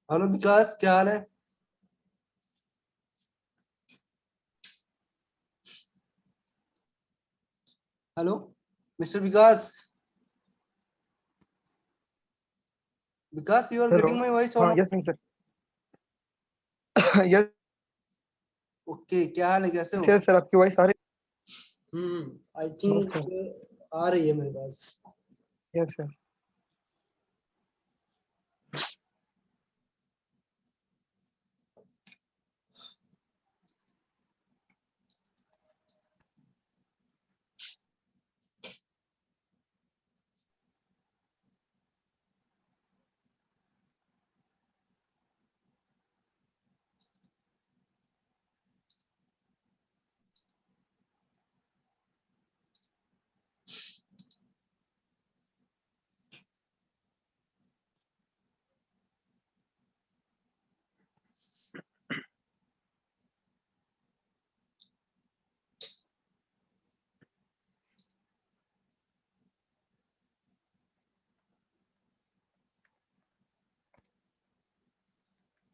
Hello विकास, क्या हाल है? Hello mister Vikas. Vikas, you are hello. Getting my voice और हाँ, not? Yes sir. Yes. Okay, क्या हाल है, कैसे हो? यस सर, आपकी वॉइस आ रही आई है? बस थिंक सर। आ रही है मेरे पास। Yes yes.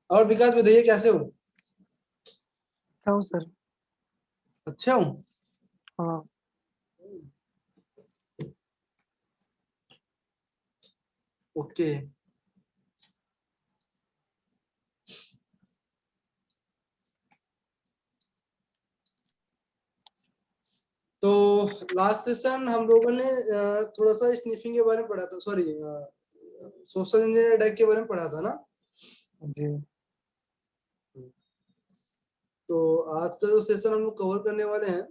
और विकास बताइए, कैसे हो? अच्छा हूँ सर। अच्छा हूँ। हाँ। ओके। तो लास्ट सेशन हम लोगों ने थोड़ा सा स्निफिंग के बारे में पढ़ा था, सॉरी, सोशल इंजीनियर अटैक के बारे में पढ़ा था ना। जी। तो आज का जो सेशन हम लोग कवर करने वाले हैं,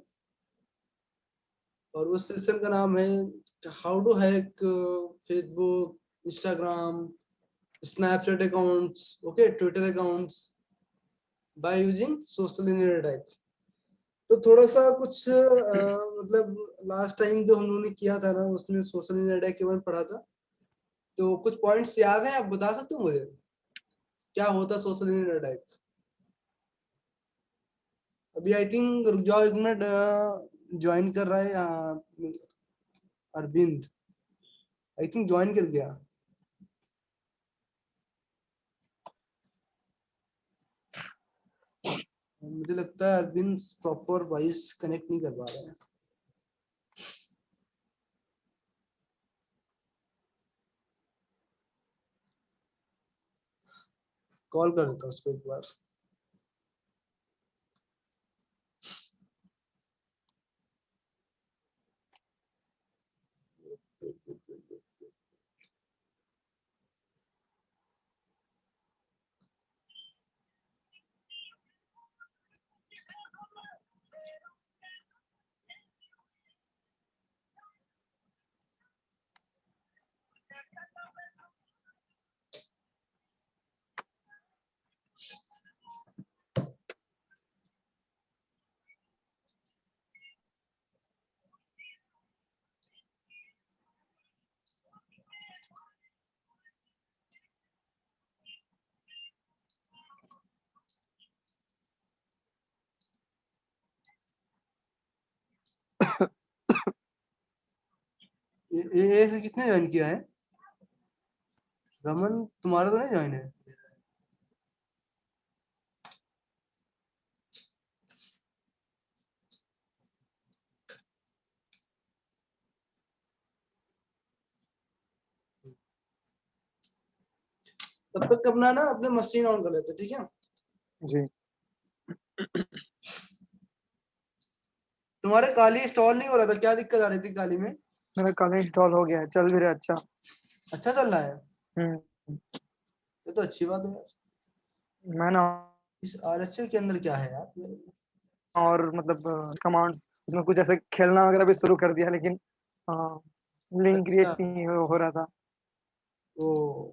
और उस सेशन का नाम है how to hack Facebook, Instagram, Snapchat accounts, okay, Twitter accounts by using social engineer attack. तो थोड़ा सा कुछ मतलब लास्ट टाइम जो हम लोगों ने किया था ना, उसमें सोशल इंजीनियर अटैक के बारे में पढ़ा था। तो कुछ पॉइंट्स याद हैं, आप बता सकते हो मुझे क्या होता सोशल इंजीनियर अटैक? अभी आई थिंक, रुक जाओ एक मिनट, ज्वाइन कर रहा है अरविंद। आई थिंक ज्वाइन कर गया। मुझे लगता है अरविंद प्रॉपर वॉइस कनेक्ट नहीं कर पा रहा है। कॉल कर देता हूँ उसको एक बार। ये से किसने ज्वाइन किया है? रमन, तुम्हारा तो नहीं ज्वाइन है? तब तक अपना ना अपने मशीन ऑन कर लेते, ठीक है? जी। तुम्हारे काली इंस्टॉल नहीं हो रहा था, क्या दिक्कत आ रही थी काली में? मेरा कल इंस्टॉल हो गया है, चल भी रहा है अच्छा। अच्छा चल रहा है? हम्म। ये तो अच्छी बात है यार। मैं ना इस आरएचए के अंदर क्या है यार? और मतलब कमांड्स उसमें कुछ ऐसे खेलना वगैरह भी शुरू कर दिया, लेकिन लिंक अच्छा। क्रिएट नहीं हो रहा था। ओ,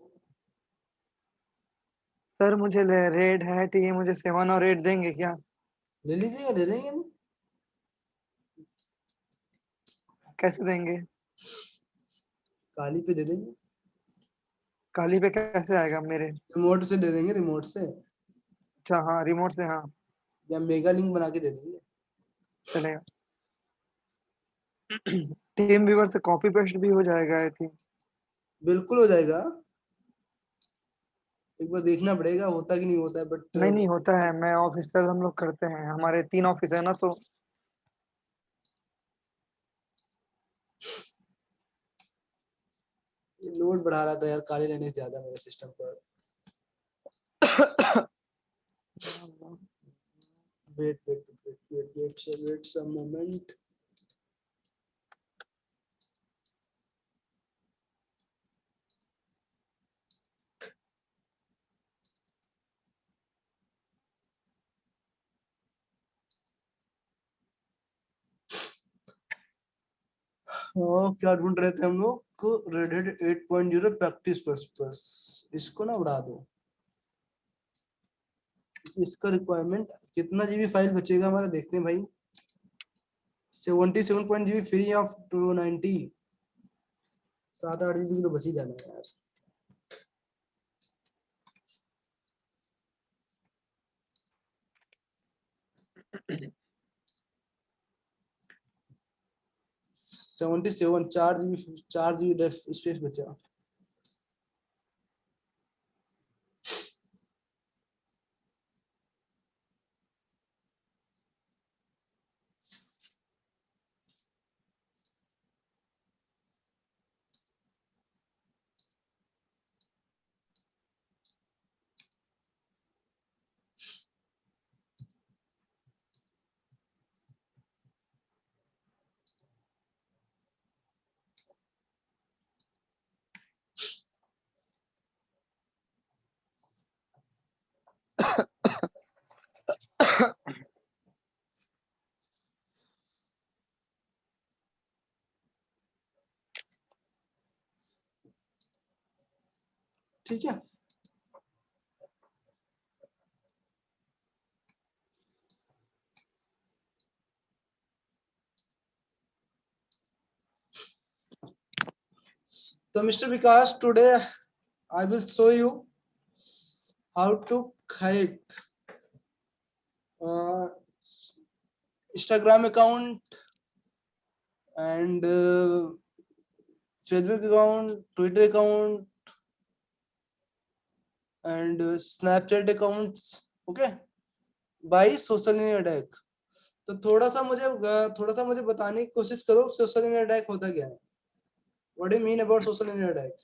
सर मुझे रेड हैट ये मुझे 7 और 8 देंगे क्या? ले लीजिएगा, दे देंगे हम। कैसे देंगे? काली पे दे देंगे। काली पे कैसे आएगा मेरे? रिमोट से दे देंगे, रिमोट से। अच्छा हाँ, रिमोट से हाँ। या मेगा लिंक बना के दे देंगे। चलेगा। टीम व्यूवर से कॉपी पेस्ट भी हो जाएगा आई थिंक। बिल्कुल हो जाएगा। एक बार देखना पड़ेगा होता कि नहीं होता है, बट नहीं नहीं होता है, मैं ऑफिसर हम लोग करते हैं, हमारे 3 ऑफिस है ना, तो लोड बढ़ा रहा था यार, काले रहने ज्यादा मेरे सिस्टम पर। Wait some moment. क्या ढूंढ रहे थे हम लोग, रेड हेड 8.0 प्रैक्टिस पर्पस, इसको ना उड़ा दो। इसका रिक्वायरमेंट कितना जीबी फाइल बचेगा हमारा, देखते हैं भाई। 77 जीबी फ्री ऑफ 290, 7-8 जीबी की तो बच ही जाना है यार। सेवेंटी सेवन, 4 जीबी स्पेस बचा। ठीक है, तो mister Vikas, today I will show you how to hack Instagram account and Facebook account, Twitter account and Snapchat accounts, okay, by social media attack। तो थोड़ा सा मुझे बताने की कोशिश करो सोशल मीडिया अटैक होता क्या है। What do you mean about social media attack?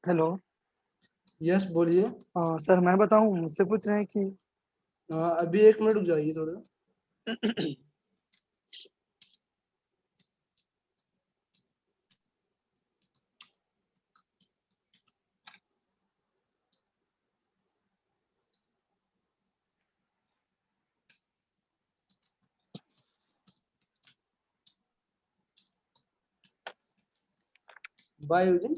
Hello. Yes बोलिए। सर मैं बताऊं, मुझसे पूछ रहे हैं कि अभी 1 मिनट रुक जाइए थोड़ा। by using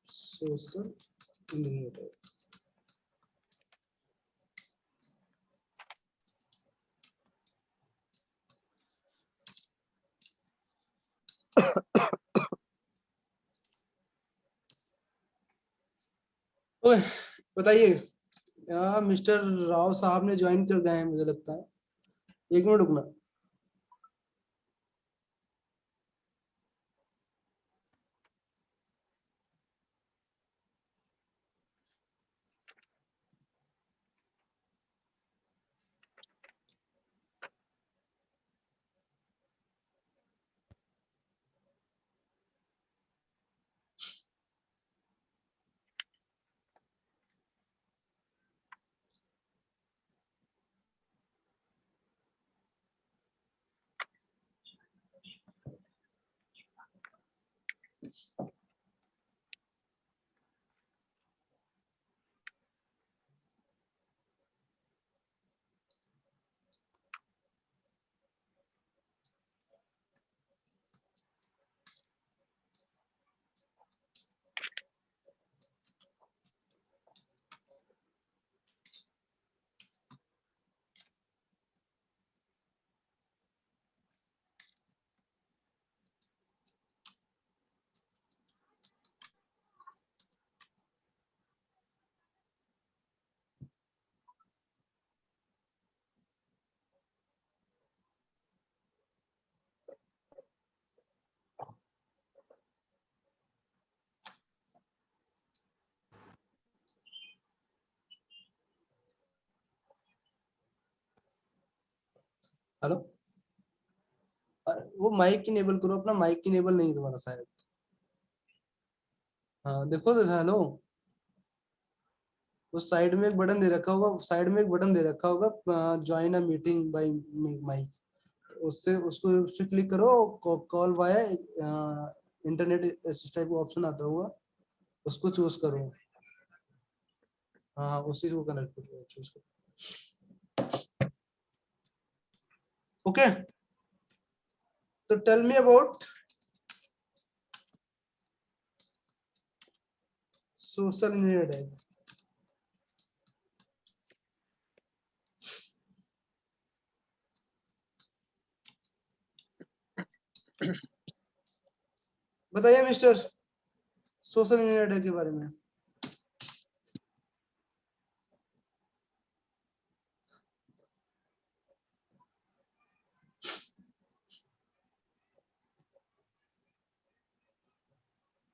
social media। ओए बताइए, मिस्टर राव साहब ने ज्वाइन कर गए हैं मुझे लगता है। 1 मिनट रुकना। हेलो, वो माइक इनेबल करो अपना, माइक इनेबल नहीं है तुम्हारा शायद। हाँ देखो तो, हेलो, उस साइड में एक बटन दे रखा होगा, साइड में एक बटन दे रखा होगा, join a meeting by mic, उससे उसको उस पे क्लिक करो, कॉल वाया इंटरनेट, इस टाइप का ऑप्शन आता होगा, उसको चूज करो। हाँ उसी को कनेक्ट करो, चूज करो। ओके, तो tell me about social engineering. बताइए मिस्टर, सोशल इंजीनियरिंग के बारे में।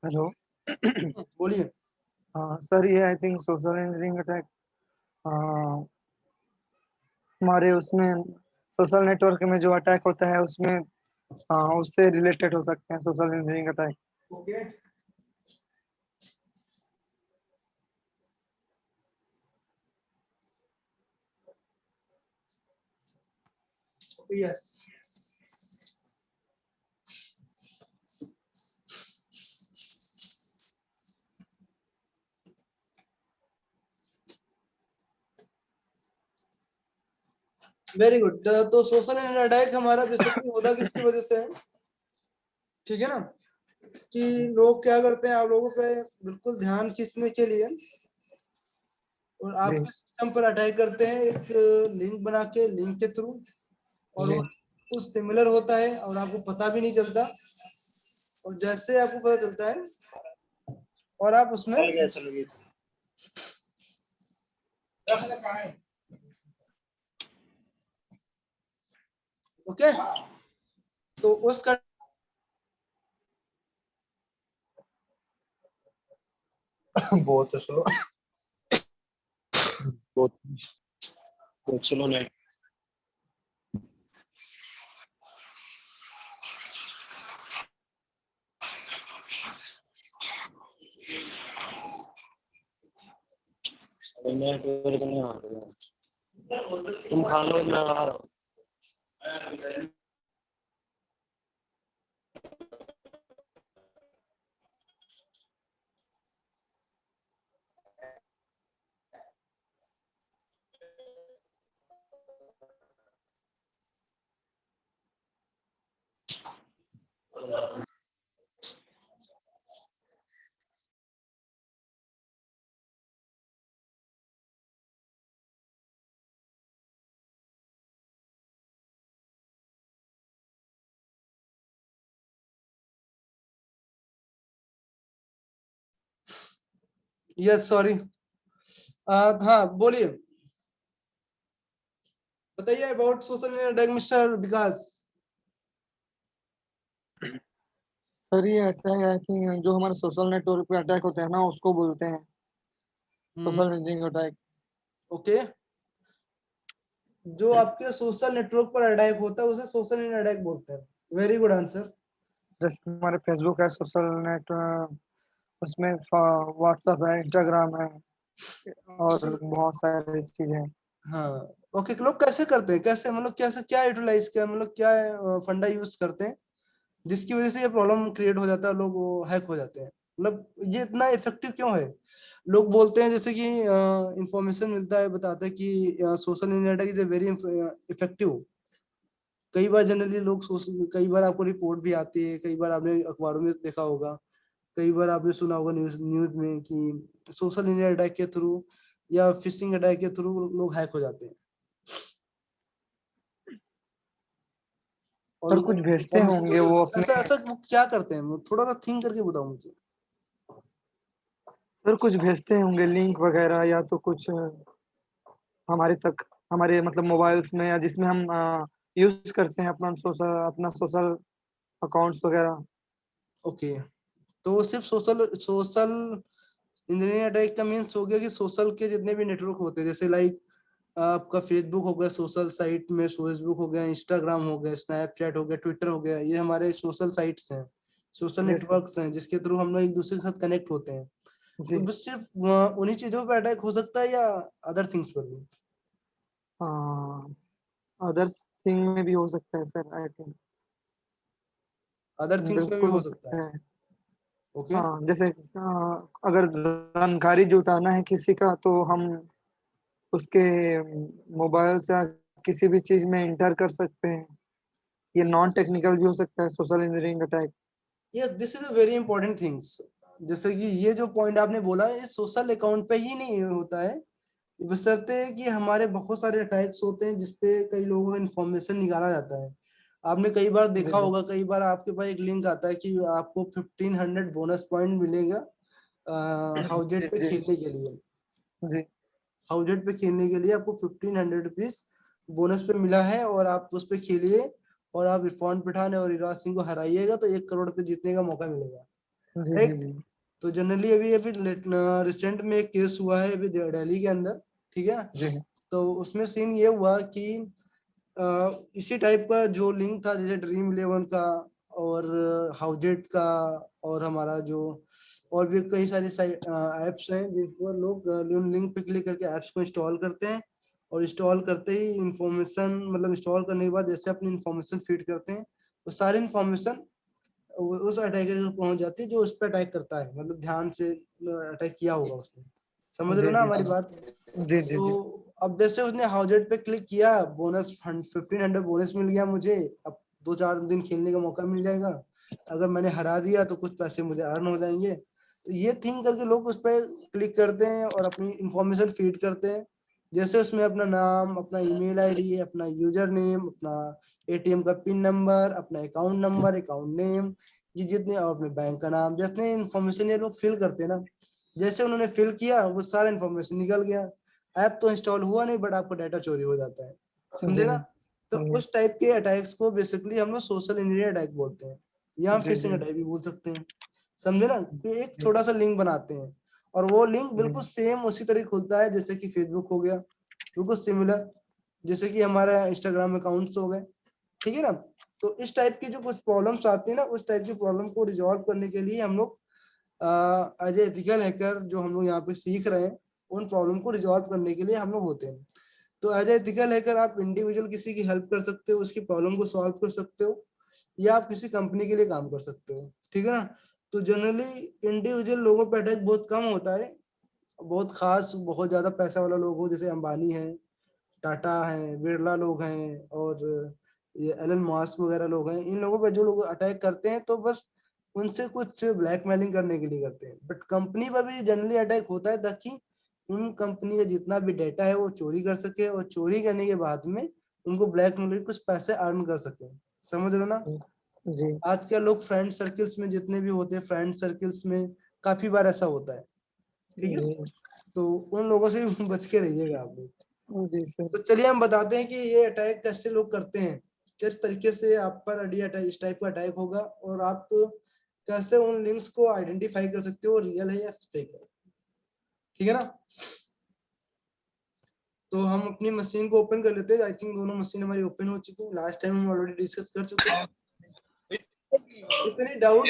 हेलो। बोलिए। सर ये I think social engineering attack हमारे उसमें सोशल नेटवर्क में जो अटैक होता है उसमें उससे रिलेटेड हो सकते हैं social engineering attack. Okay, yes, very good. तो सोशल अटैक हमारा बेसिकली होता किसकी वजह से है, ठीक है ना, कि लोग क्या करते हैं आप लोगों पे बिल्कुल ध्यान खींचने के लिए, और जी आपके सिस्टम पर अटैक करते हैं एक लिंक बना के, लिंक के थ्रू, और जी वो कुछ सिमिलर होता है और आपको पता भी नहीं चलता, और जैसे आपको पता चलता है और आप उसमें ओके, तो उस बहुत स्लो, बहुत बहुत स्लो नेट। नेटवर्क नहीं आ रहा, तुम खा लो, मैं आ रहा हूँ। यस सॉरी, हाँ बोलिए, बताइए about social attack mister Vikas. Sir ये अटैक आई थिंक जो हमारे सोशल नेटवर्क पे अटैक होते हैं ना उसको बोलते हैं सोशल इंजीनियरिंग अटैक। ओके, जो आपके सोशल नेटवर्क पर अटैक होता है उसे सोशल अटैक बोलते हैं। Very good answer. जैसे हमारे फेसबुक है सोशल नेट, उसमें व्हाट्सएप है, इंस्टाग्राम है और बहुत सारी चीजें हैं। हाँ ओके, लोग कैसे करते हैं, कैसे मतलब कैसे क्या यूटिलाइज किया, मतलब क्या फंडा यूज करते हैं जिसकी वजह से ये प्रॉब्लम क्रिएट हो जाता है, लोग हैक हो जाते हैं। मतलब ये इतना इफेक्टिव क्यों है? लोग बोलते हैं जैसे कि इंफॉर्मेशन मिलता है, बताते हैं कि social engineering is a very effective. कई बार जनरली लोग कई बार आपको रिपोर्ट भी आती है, कई बार आपने अखबारों में देखा होगा, कई बार आपने सुना होगा न्यूज में कि सोशल इंजीनियर अटैक के थ्रू या फिशिंग अटैक के थ्रू लोग हैक हो जाते हैं। और सर कुछ भेजते इंफॉर्मेशन होंगे वो अपने, ऐसा ऐसा वो क्या करते हैं? वो थोड़ा सा थिंक करके बताओ मुझे। सर कुछ भेजते होंगे लिंक वगैरह, या तो कुछ हमारे तक, हमारे मतलब मोबाइल्स में, या जिसमें हम यूज करते हैं अपना सोशल अकाउंट्स वगैरह। ओके, तो सिर्फ सोशल सोशल इंजीनियरिंग अटैक का मीन्स हो गया कि सोशल के जितने भी नेटवर्क होते हैं, जैसे लाइक आपका फेसबुक हो गया, सोशल साइट में फेसबुक हो गया, इंस्टाग्राम हो गया, स्नैपचैट हो गया, ट्विटर हो गया, ये हमारे सोशल साइट्स हैं, सोशल यस सर। नेटवर्क्स हैं, जिसके थ्रू हम लोग एक दूसरे के साथ कनेक्ट होते हैं। तो जी। बस सिर्फ उन्हीं चीजों पर अटैक हो सकता है या अदर थिंग्स पर भी? अदर्स थिंग में भी हो सकता है sir, I think. Other things में भी बिल्कुल हो हो सकता सकता है। है। ओके। हाँ, जैसे अगर जानकारी जुटाना है किसी का, तो हम उसके मोबाइल से किसी भी चीज में इंटर कर सकते हैं। ये नॉन टेक्निकल भी हो सकता है सोशल इंजीनियरिंग अटैक। ये this is a very important things. जैसे कि ये जो पॉइंट आपने बोला, ये सोशल अकाउंट पे ही नहीं होता है, बशर्ते कि हमारे बहुत सारे अटैक्स होते हैं जिसपे कई लोगों का इंफॉर्मेशन निकाला जाता है। आपने कई बार जी देखा जी होगा, कई बार आपके पास एक लिंक आता है कि आपको 1500 बोनस पॉइंट मिलेगा जी हाउजेट पे जी खेलने के लिए। जी हाउजेट पे खेलने के लिए आपको 1500 रुपीज बोनस पे मिला है, और आप उस पे खेलिए, और आप इरफान पठान और युवराज सिंह को हराइएगा तो 1 करोड़ पे जीतने का मौका मिलेगा। जी जी राइट। जी तो जनरली अभी अभी रिसेंट में एक केस हुआ है अभी दिल्ली के अंदर, ठीक है ना? जी तो उसमें सीन ये हुआ कि इसी टाइप का जो लिंक था, जैसे ड्रीम इलेवन का और हाउजेट का, और हमारा जो और भी कई सारी ऐप्स हैं जिन पर लोग लिंक पे क्लिक करके ऐप्स को इंस्टॉल करते हैं, और इंस्टॉल करते ही इंफॉर्मेशन, मतलब इंस्टॉल करने के बाद जैसे अपनी इंफॉर्मेशन फीड करते हैं, वो सारी इंफॉर्मेशन उस अटैकर को पहुंच जाती है जो उस पर अटैक करता है, मतलब ध्यान से अटैक किया होगा उसने। समझ रहे जी हो ना जी हमारी बात? जी जी तो जी अब जैसे उसने हाउजेट पे क्लिक किया, बोनस 1500 बोनस मिल गया मुझे, अब 2-4 दिन खेलने का मौका मिल जाएगा, अगर मैंने हरा दिया तो कुछ पैसे मुझे अर्न हो जाएंगे। तो ये थिंक करके लोग उस पर क्लिक करते हैं और अपनी इंफॉर्मेशन फीड करते हैं। जैसे उसमें अपना नाम, अपना ईमेल आईडी, अपना यूजर नेम, अपना एटीएम का पिन नंबर, अपना अकाउंट नंबर, अकाउंट नेम, ये जितने, और अपने बैंक का नाम, जितने इंफॉर्मेशन ये लोग फिल करते हैं ना, जैसे उन्होंने फिल किया वो सारा इंफॉर्मेशन निकल गया। ऐप तो इंस्टॉल हुआ नहीं, बट आपका डाटा चोरी हो जाता है। समझे जी ना? तो उस टाइप के अटैक्स को बेसिकली हम लोग सोशल इंजीनियर अटैक बोलते हैं, या जी फिशिंग जी अटैक भी बोल सकते हैं। समझे ना? कि एक जी छोटा सा लिंक बनाते हैं, और वो लिंक जी बिल्कुल सेम उसी तरह खुलता है जैसे कि फेसबुक हो गया, बिल्कुल सिमिलर, जैसे कि हमारा इंस्टाग्राम अकाउंट्स हो गए, ठीक है ना? तो इस टाइप की जो कुछ प्रॉब्लम्स आती है ना, उस टाइप की प्रॉब्लम को रिजॉल्व करने के लिए हम लोग एज एथिकल हैकर जो हम लोग यहाँ पे सीख रहे हैं, उन प्रॉब्लम को रिजॉल्व करने के लिए हम लोग होते हैं। तो एज एथिकल हैकर आप इंडिविजुअल किसी की हेल्प कर सकते हो, उसकी प्रॉब्लम को सॉल्व कर सकते हो, या आप किसी कंपनी के लिए काम कर सकते हो, ठीक है ना? तो जनरली इंडिविजुअल लोगों पे अटैक बहुत कम होता है। बहुत खास, बहुत ज्यादा पैसा वाला लोग हो, जैसे अंबानी है, टाटा है, बिरला लोग हैं, और ये एलन मास्क वगैरह लोग हैं, इन लोगों पे जो लोग अटैक करते हैं तो बस उनसे कुछ ब्लैकमेलिंग करने के लिए करते हैं। बट कंपनी पर भी जनरली अटैक होता है ताकि उन कंपनी का जितना भी डेटा है वो चोरी कर सके, और चोरी करने के बाद में उनको ब्लैकमेल कुछ पैसे अर्न कर सके। समझ रहे हो ना? जी आजकल लोग फ्रेंड सर्कल्स में जितने भी होते हैं, फ्रेंड सर्कल्स में काफी बार ऐसा होता है, ठीक है? जी तो उन लोगों से भी बच के रहिएगा आप लोग। जी सर। तो चलिए हम बताते हैं कि ये अटैक कैसे लोग करते हैं, किस तरीके से आप पर अडी अटैक, इस टाइप का अटैक होगा, और आप कैसे उन लिंक्स को आइडेंटिफाई कर सकते हो रियल है या फेक है, ठीक है ना? तो हम अपनी मशीन को ओपन कर लेते हैं। आई थिंक दोनों मशीन हमारी ओपन हो चुकी है, लास्ट टाइम हम ऑलरेडी डिस्कस कर चुके हैं। इफ एनी डाउट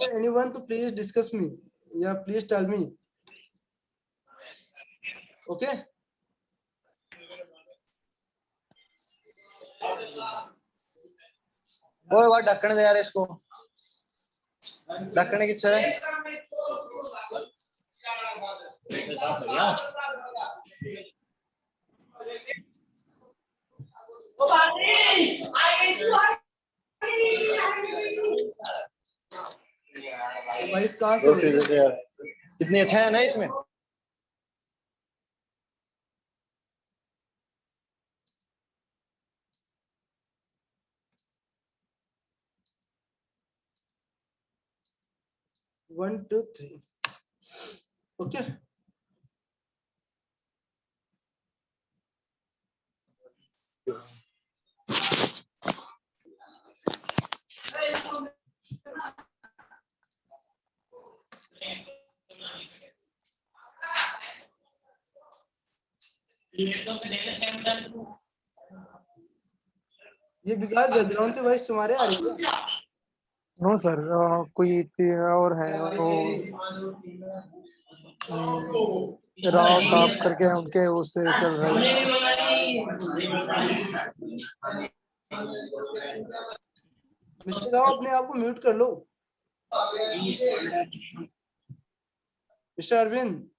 एनीवन तो प्लीज डिस्कस मी, या प्लीज टेल मी। ओके, वो ढक्कन दे यार इसको। ढकने की छह वॉइस कहाँ से हो रोटी रही है? दे दे यार, कितनी अच्छा है ना इसमें। One two three okay. ये विकास बैकग्राउंड से वॉइस तुम्हारे आ रही है? नो सर, कोई और है वो राव साहब करके उनके उससे चल रही है। मिस्टर राव अपने आप को म्यूट कर लो। Mister Arvind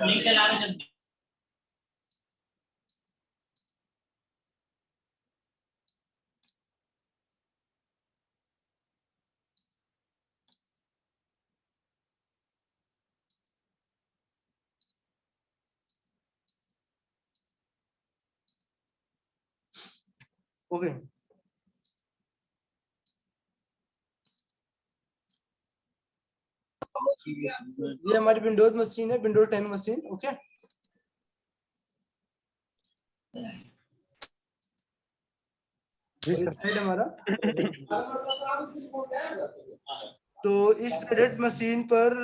mister Arvind okay. ये हमारी विंडोज मशीन है, विंडोज 10 मशीन। ओके, जी और इस सर। साइड हमारा। तो इस एडिट मशीन पर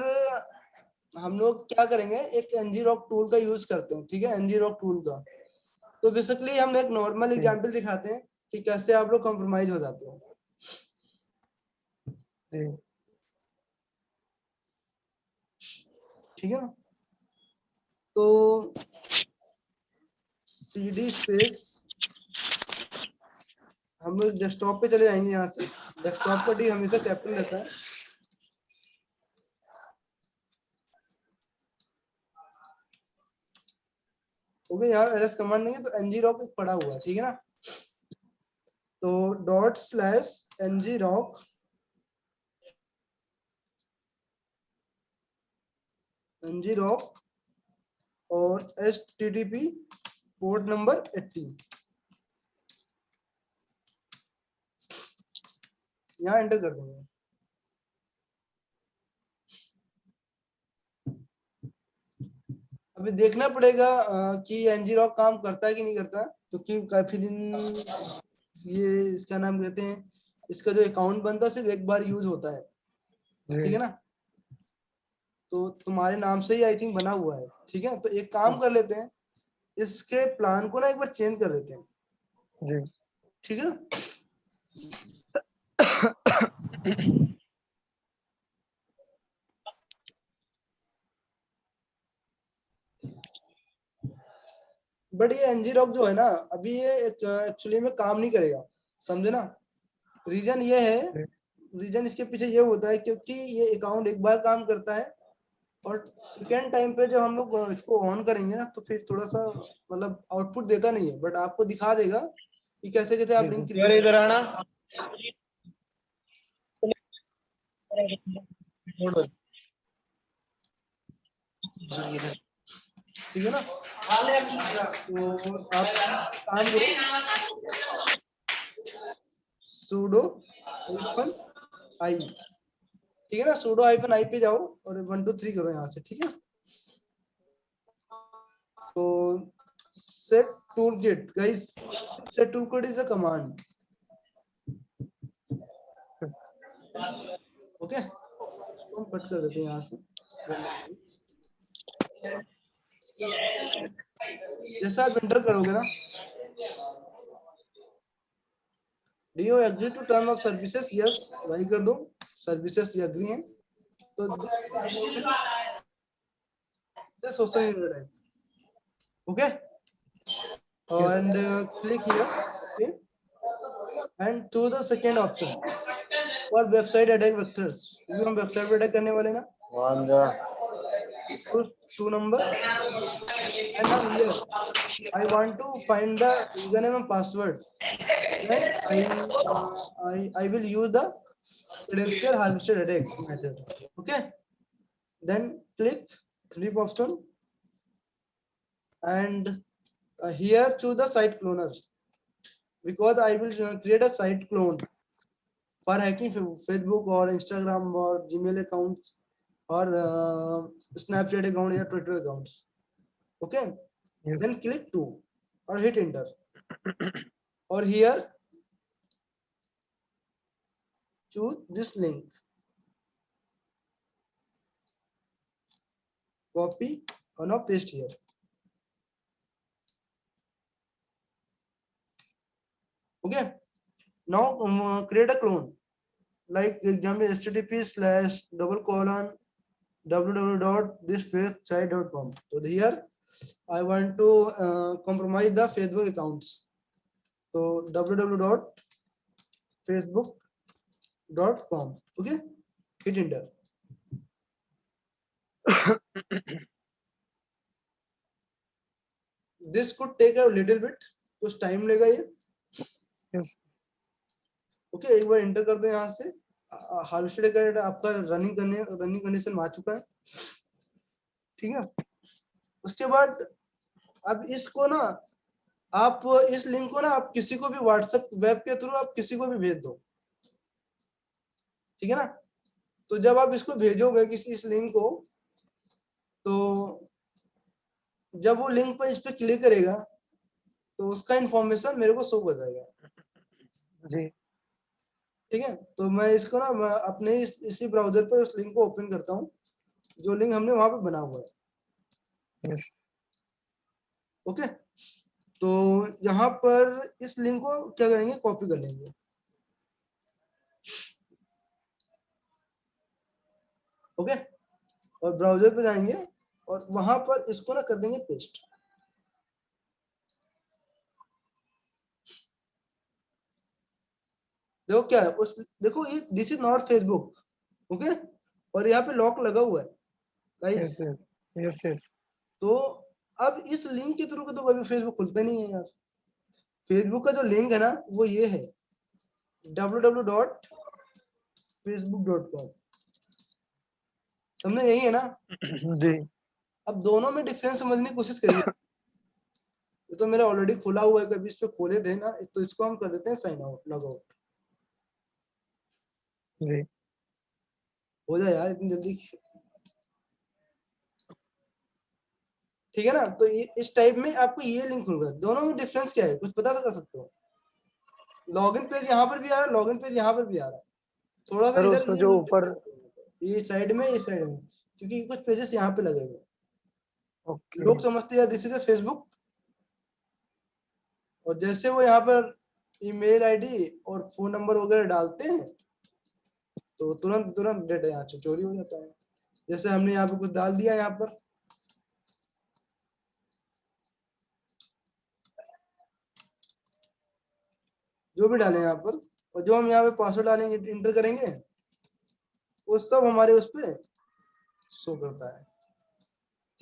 हम लोग क्या करेंगे, एक ngrok टूल का यूज करते हैं। ठीक है, ngrok टूल का। तो बेसिकली हम एक नॉर्मल एग्जांपल दिखाते हैं कि कैसे आप लोग कॉम्प्रोमाइज हो जाते हो। जी ठीक है ना, तो cd स्पेस हम लोग डेस्कटॉप पे चले जाएंगे। यहाँ से डेस्कटॉप पर डी हमेशा कैपिटल रहता है। ओके, यहाँ एरस कमांड नहीं है तो ngrok एक पड़ा हुआ है। ठीक है ना, तो ./ngrok और http पोर्ट नंबर 80 यहाँ एंटर कर देंगे। अभी देखना पड़ेगा कि ngrok काम करता है कि नहीं करता, क्योंकि काफी दिन ये इसका नाम कहते हैं, इसका जो अकाउंट बनता है सिर्फ एक बार यूज होता है। ठीक है ना, तो तुम्हारे नाम से ही आई थिंक बना हुआ है। ठीक है, तो एक काम कर लेते हैं, इसके प्लान को ना एक बार चेंज कर देते हैं। जी ठीक है ना, बट ये ngrok जो है ना, अभी ये एक्चुअली में काम नहीं करेगा, समझे ना। रीजन ये है, रीजन इसके पीछे ये होता है क्योंकि ये अकाउंट एक बार काम करता है, और सेकेंड टाइम पे जब हम लोग इसको ऑन करेंगे ना, तो फिर थोड़ा सा मतलब आउटपुट देता नहीं है, बट आपको दिखा देगा कि कैसे कैसे आप जी लिंक जी। क्रिएट। इधर आना। ठीक है ना, तो आप काम करो, sudo -i। ठीक है ना, sudo -i पे जाओ और 1 2 3 करो यहाँ से। ठीक है, तो set toolkit guys, set toolkit is a command। Okay, इसको हम कट कर देते हैं यहाँ से। जैसा आप एंटर करोगे ना, do you agree to term of services? Yes, वही कर दो, सर्विसेज एग्री हैं तो social media, okay, and click here, okay, and to the second option for website attack vectors, क्योंकि हम वेबसाइट पे अटैक करने वाले ना, वांजा तो 2 number, and now here I want to find the username and password, then I will use the credential harvested attack method, okay, then click 3 option, and here choose the site cloner, because I will create a site clone for hacking Facebook or Instagram or Gmail accounts or Snapchat account or Twitter accounts. Okay, Yes. then click 2 or hit enter. Or here choose this link, copy or now paste here. Okay, now create a clone, like example https://www.thisfakesite.com. So here I want to compromise the Facebook accounts. So www.facebook.com. Okay, hit enter. This could take a little bit, कुछ time लेगा ये. Yes. Okay, एक बार enter कर दो यहाँ से, harvested का आपका रनिंग कंडीशन आ चुका है, ठीक है. उसके बाद अब इसको ना, आप इस लिंक को ना आप किसी को भी व्हाट्सएप वेब के थ्रू आप किसी को भी भेज दो, ठीक है ना. तो जब आप इसको भेजोगे किसी इस लिंक को, तो जब वो लिंक पर इस पे क्लिक करेगा तो उसका इंफॉर्मेशन मेरे को शो हो जाएगा जी. ठीक है. तो मैं इसको ना मैं अपने इसी ब्राउजर पर उस लिंक को ओपन करता हूँ जो लिंक हमने वहां पे बना हुआ है. Yes. ओके, तो यहाँ पर इस लिंक को क्या करेंगे, कॉपी कर लेंगे. ओके, और ब्राउजर पे जाएंगे और वहां पर इसको ना कर देंगे पेस्ट. देखो क्या है उस, देखो ये this is not Facebook, okay, और यहाँ पे लॉक लगा हुआ है Yes. Guys. Yes. Yes. Yes. तो अब इस लिंक के थ्रू तो कभी फेसबुक खुलता नहीं है यार. फेसबुक का जो लिंक है ना वो ये है www.facebook.com. समझे, यही है ना. जी. अब दोनों में डिफरेंस समझने की कोशिश करिए. ये तो मेरा ऑलरेडी खुला हुआ है, कभी इस पे खोले थे ना, तो इसको हम कर देते हैं साइन आउट, लॉग आउट. जी. हो जाए यार इतनी जल्दी, ठीक है ना. तो ये इस टाइप में आपको ये लिंक खुल गया. दोनों में डिफरेंस क्या है, कुछ पता कर सकते हो. लॉगिन पेज यहाँ पर भी आ रहा है, लॉगिन पेज यहाँ पर भी आ रहा है. थोड़ा सा सर इधर उसका जो ऊपर, ये साइड में, ये साइड में, क्योंकि कुछ पेजेस यहाँ पे लगे हुए. ओके. लोग समझते हैं दिस इज अ फेसबुक, और जैसे वो यहाँ पर ईमेल आईडी और फोन नंबर वगैरह डालते हैं तो तुरंत तुरंत डेटा यहाँ से चोरी हो जाता है. जैसे हमने यहाँ पे कुछ डाल दिया, यहाँ पर जो भी डालें यहाँ पर, और जो हम यहाँ पे पासवर्ड डालेंगे, इंटर करेंगे, वो सब हमारे उस पे शो करता है.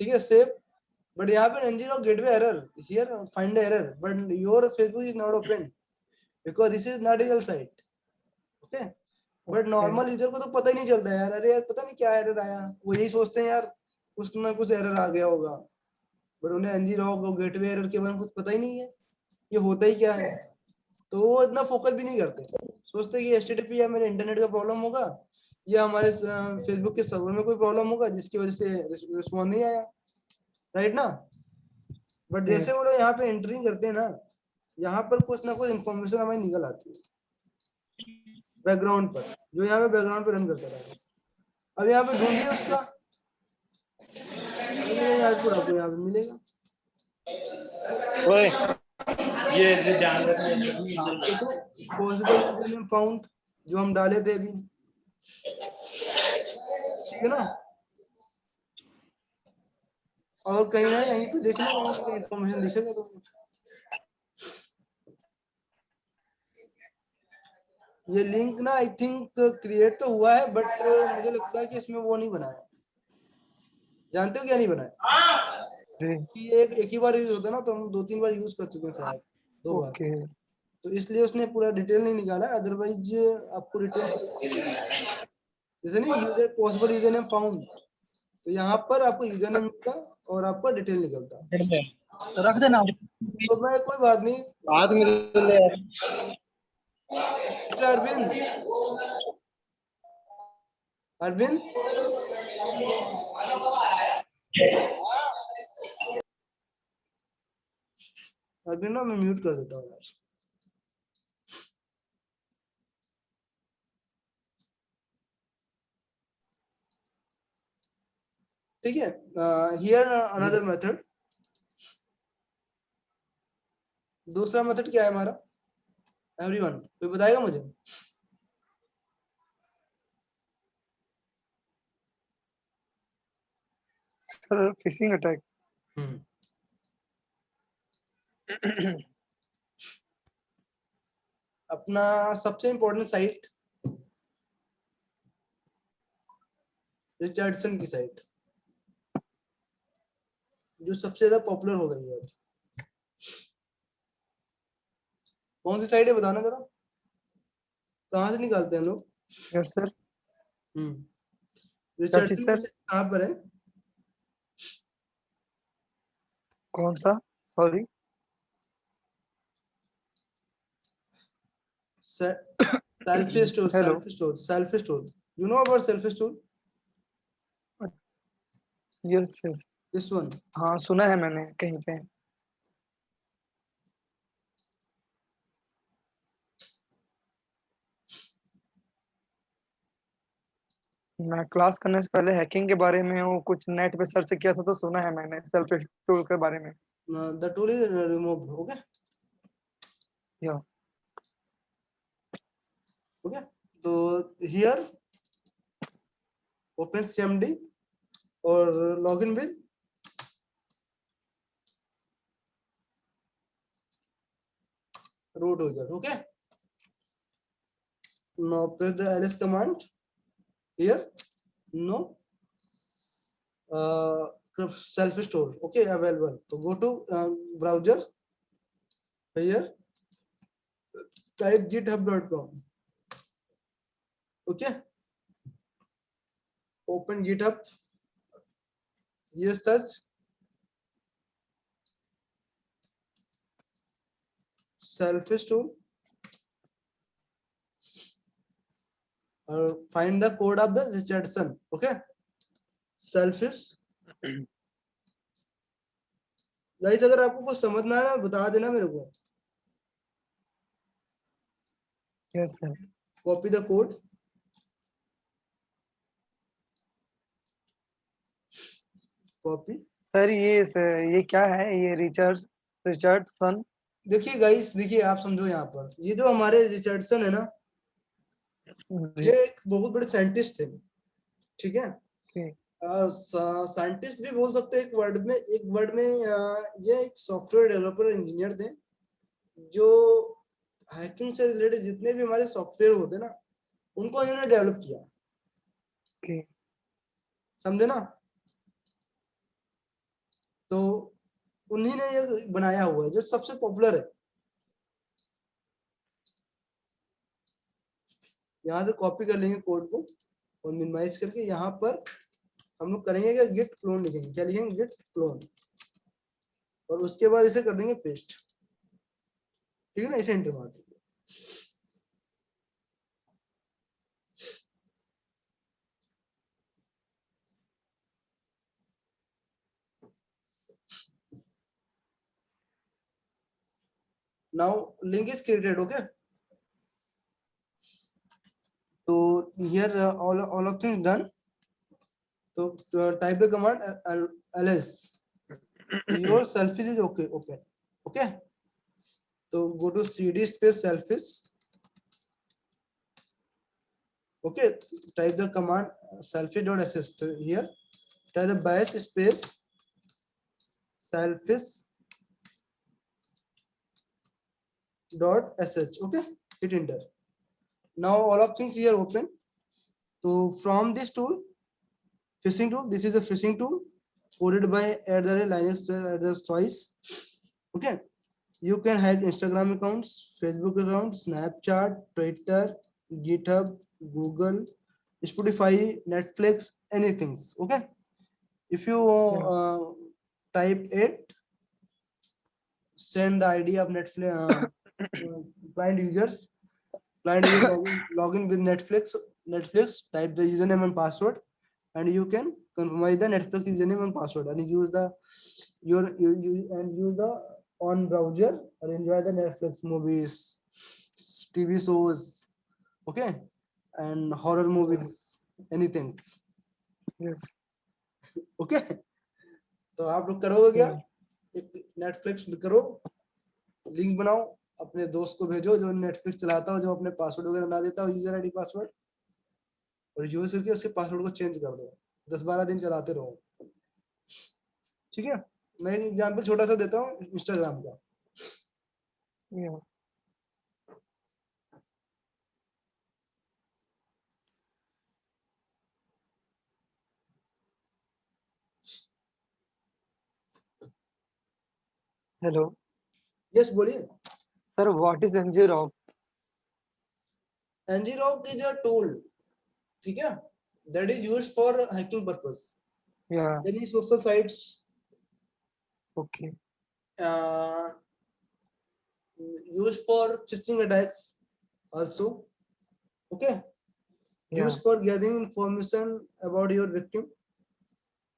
ठीक है, सेव. बट यहाँ पे NG gateway error here, find error, but your Facebook is not open because this is not real site. Okay, but normal user को तो पता ही नहीं चलता यार. अरे यार पता नहीं क्या एरर आया, वो यही सोचते हैं यार कुछ ना कुछ एरर आ गया होगा, बट उन्हें NG गेटवे एरर के बारे में कुछ पता ही नहीं है ये होता ही क्या है. तो वो इतना फोकस भी नहीं करते, सोचते कि HTTP या मेरे इंटरनेट का प्रॉब्लम होगा या हमारे फेसबुक के सर्वर में कोई प्रॉब्लम होगा जिसकी वजह से रिस्पॉन्स नहीं आया, राइट ना. बट जैसे वो लोग यहाँ पे एंटरिंग करते हैं ना, यहाँ पर कुछ ना कुछ इन्फॉर्मेशन हमारी निकल आती है बैकग्राउंड पर, जो यहाँ पे बैकग्राउंड पे रन करता रहेगा. अब यहाँ पे ढूंढिए उसका, आउटपुट आपको यहाँ पे मिलेगा. ओए ये ध्यान रखना देखो पॉसिबल यूजरनेम फाउंड जो हम डाले थे अभी, ठीक है ना। और कहीं ना यहीं पे देखना, कहीं ना कहीं इन्फॉर्मेशन दिखेगा तो ये लिंक ना आई थिंक क्रिएट तो हुआ है, बट मुझे लगता है कि इसमें वो नहीं बनाया। जानते हो क्या नहीं बनाया? जी कि एक ही बार यूज होता है ना, तो हम 2-3 बार यूज कर चुके हैं शायद, 2 बार, ओके तो इसलिए उसने पूरा डिटेल नहीं निकाला। अदरवाइज आपको डिटेल, जैसे नहीं user possible user name found, तो यहाँ पर आपको यूजर नेम मिलता और आपका डिटेल निकलता। रख देना तो मैं कोई बात नहीं। हाथ में ले मिस्टर अरविंद, अरविंद अरविंद ना मैं म्यूट कर देता हूँ यार। ठीक है, हियर अनदर मेथड। दूसरा मेथड क्या है हमारा? एवरीवन कोई बताएगा मुझे? सर फिशिंग अटैक अपना सबसे इम्पोर्टेंट साइट रिचर्डसन की साइट, जो सबसे ज्यादा पॉपुलर हो गई है। कौन सी साइट है बताना जरा, कहाँ से निकालते हैं हम लोग? यस सर क्या चीज रिचर्डसन की सर साइट कहाँ पर है? कौन सा sorry self store, hello self store, self store. You know about self store? Yes yes this one. हाँ सुना है मैंने कहीं पे मैं क्लास करने से पहले हैकिंग के बारे में वो कुछ नेट पे सर्च किया था तो सुना है मैंने सेल्फ टूल के बारे में the tool is remove, okay या ओके। तो हियर ओपन cmd और login with root user, okay. Now press the ls command here. No self store, okay, available. So go to browser, here type github.com, okay. Open github, here search self store, find the code of the Richardson, okay. Selfish guys, अगर आपको कुछ समझ ना आए ना बता देना मेरे को। Yes sir copy the code, copy. Sir ये क्या है ये रिचर्डसन देखिए गाइस, देखिए आप समझो, यहाँ पर ये जो हमारे रिचर्डसन है ना, जी ये एक बहुत बड़े साइंटिस्ट थे, ठीक है। ठीक साइंटिस्ट भी बोल सकते हैं एक वर्ड में, ये एक सॉफ्टवेयर डेवलपर इंजीनियर थे, जो हैकिंग से रिलेटेड जितने भी हमारे सॉफ्टवेयर होते हैं ना, उनको इन्होंने डेवलप किया, ठीक समझे ना। तो उन्हीं ने ये बनाया हुआ है जो सबसे पॉपुलर है। यहाँ से कॉपी कर लेंगे कोड को और मिनिमाइज करके यहाँ पर हम लोग करेंगे क्या, गिट क्लोन लिखेंगे। क्या लिखेंगे? गिट क्लोन, और उसके बाद इसे कर देंगे पेस्ट, ठीक है ना। इसे एंटर मार देंगे। Now link is created, okay. So here all of things done. So type the command ls, your selfies is okay, okay. तो go to cd space selfish. Okay, type the command selfish.sh here. Type the bash space selfish.sh. Okay, hit enter. Now all of things here open. So from this tool, phishing tool, this is a phishing tool coded by @Linux choice. Okay, you can hack Instagram accounts, Facebook accounts, Snapchat, Twitter, GitHub, Google, Spotify, Netflix, anything. Okay, if you type it, send the ID of Netflix blind users. Blind user login with Netflix. Type the username and password, and you can customize the Netflix username and password, and use the use the on browser and enjoy the Netflix movies, TV shows, okay, and horror movies, anything, Yes. okay. तो आप लोग करोगे क्या? एक Netflix करो, link बनाओ, अपने दोस्त को भेजो जो नेटफ्लिक्स चलाता हो, जो अपने पासवर्ड वगैरह ना देता हो, यूजर आईडी पासवर्ड, और यूज करके उसके पासवर्ड को चेंज कर दो, 10-12 दिन चलाते रहो, ठीक है। मैं एक एग्जांपल छोटा सा देता हूँ इंस्टाग्राम का। Yeah. Hello. यस बोलिए। Sir, what is NGROP? NGROP is a tool, ठीक है, that is used for hacking purpose. Yeah. Any social sites Okay. used for phishing attacks also, okay. Yeah. Used for gathering information about your victim,